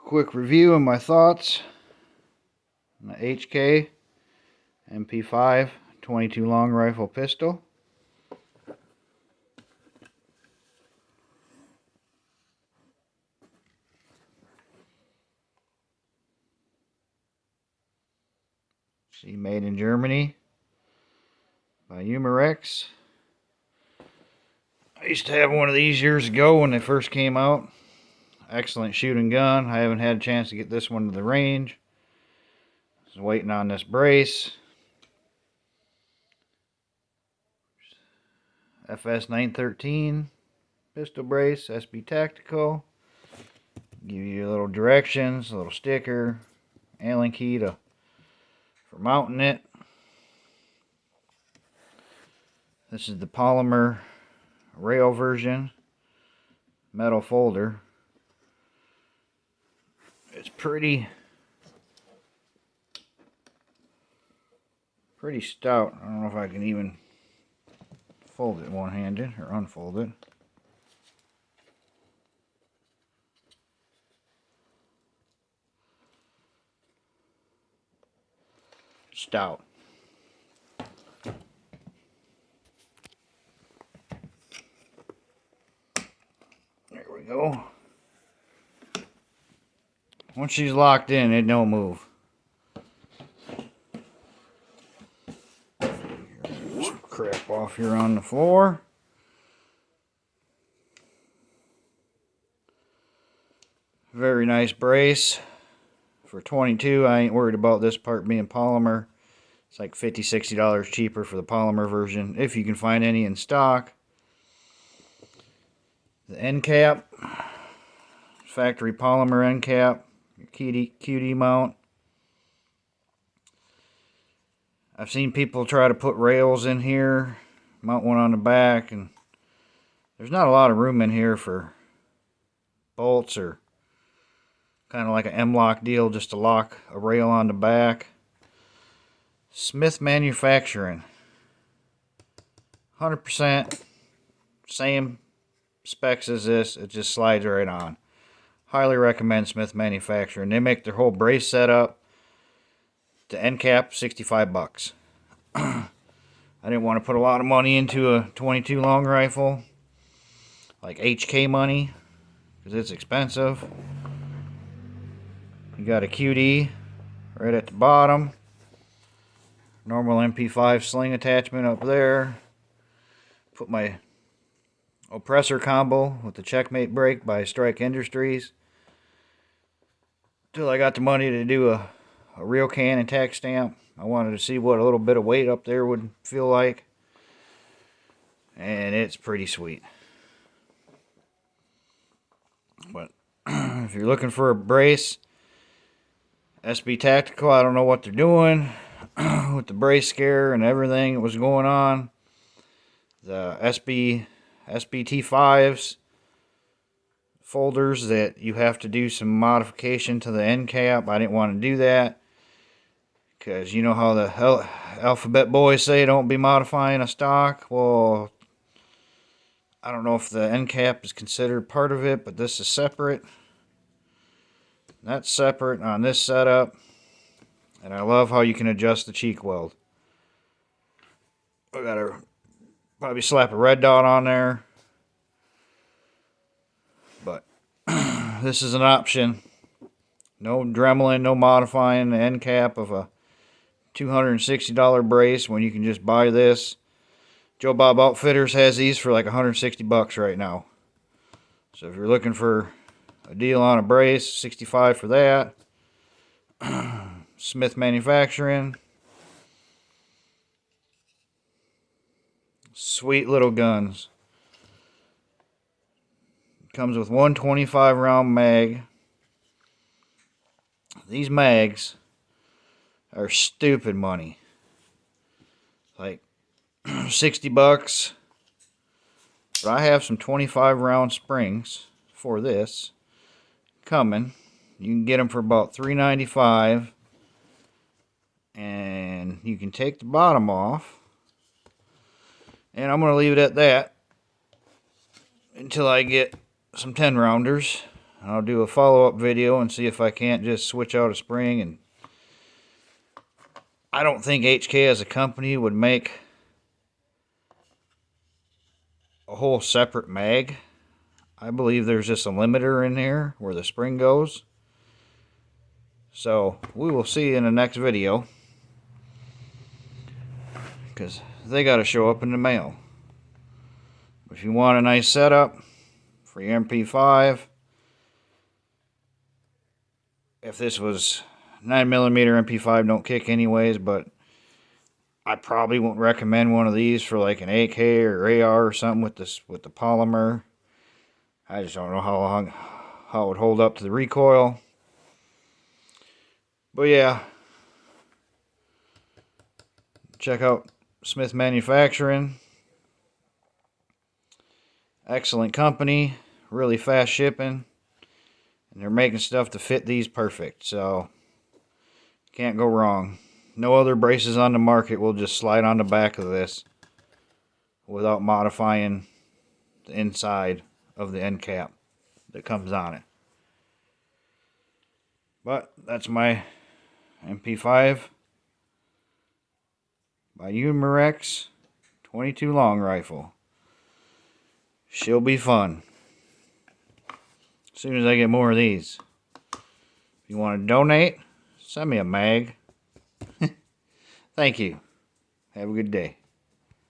quick review of my thoughts on the HK mp5 22 long rifle pistol. See, made in Germany by Umarex. I used to have one of these years ago when they first came out. Excellent shooting gun. I haven't had a chance to get this one to the range. Just waiting on this brace. FS 913 pistol brace, SB Tactical. Give you a little directions, a little sticker, Allen key for mounting it. This is the polymer rail version, metal folder. It's pretty stout. I don't know if I can even fold it one-handed or unfold it. Stout. There we go. Once she's locked in, it don't move. Some crap off here on the floor. Very nice brace. For 22, I ain't worried about this part being polymer. It's like $50, $60 cheaper for the polymer version, if you can find any in stock. The end cap, factory polymer end cap, QD mount. I've seen people try to put rails in here, mount one on the back, and there's not a lot of room in here for bolts or kind of like an M-lock deal just to lock a rail on the back. Smith Manufacturing. 100% same specs as this. It just slides right on. Highly recommend Smith Manufacturing. They make their whole brace setup. The end cap, 65 bucks. I didn't want to put a lot of money into a 22 long rifle. Like HK money. Because it's expensive. You got a QD right at the bottom. Normal mp5 sling attachment up there. Put my oppressor combo with the Checkmate brake by Strike Industries. Till I got the money to do a real can and tack stamp. I wanted to see what a little bit of weight up there would feel like. And it's pretty sweet. But if you're looking for a brace, SB Tactical, I don't know what they're doing with the brace scare and everything that was going on. The SBT5s folders that you have to do some modification to the end cap. I didn't want to do that because you know how the alphabet boys say don't be modifying a stock. Well, I don't know if the end cap is considered part of it, but this is separate. That's separate on this setup. And I love how you can adjust the cheek weld. I gotta probably slap a red dot on there. But this is an option. No dremeling, no modifying the end cap of a $260 brace when you can just buy this. Joe Bob Outfitters has these for like 160 bucks right now. So if you're looking for a deal on a brace, 65 for that. Smith Manufacturing. Sweet little guns. Comes with one 25 round mag. These mags are stupid money. Like 60 bucks. But I have some 25 round springs for this coming. You can get them for about $3.95. And you can take the bottom off. And I'm going to leave it at that until I get some 10 rounders. I'll do a follow-up video and see if I can't just switch out a spring. And I don't think HK as a company would make a whole separate mag. I believe there's just a limiter in there where the spring goes. So we will see in the next video, because they got to show up in the mail. If you want a nice setup for your mp5, if this was 9mm mp5, don't kick anyways, but I probably won't recommend one of these for like an AK or AR or something with the polymer. I just don't know how it would hold up to the recoil. But yeah, check out Smith Manufacturing. Excellent company, really fast shipping, and they're making stuff to fit these perfect, so can't go wrong. No other braces on the market will just slide on the back of this without modifying the inside of the end cap that comes on it. But that's my mp5 by umarex 22 long rifle. She'll be fun as soon as I get more of these. If you want to donate, send me a mag. Thank you. Have a good day.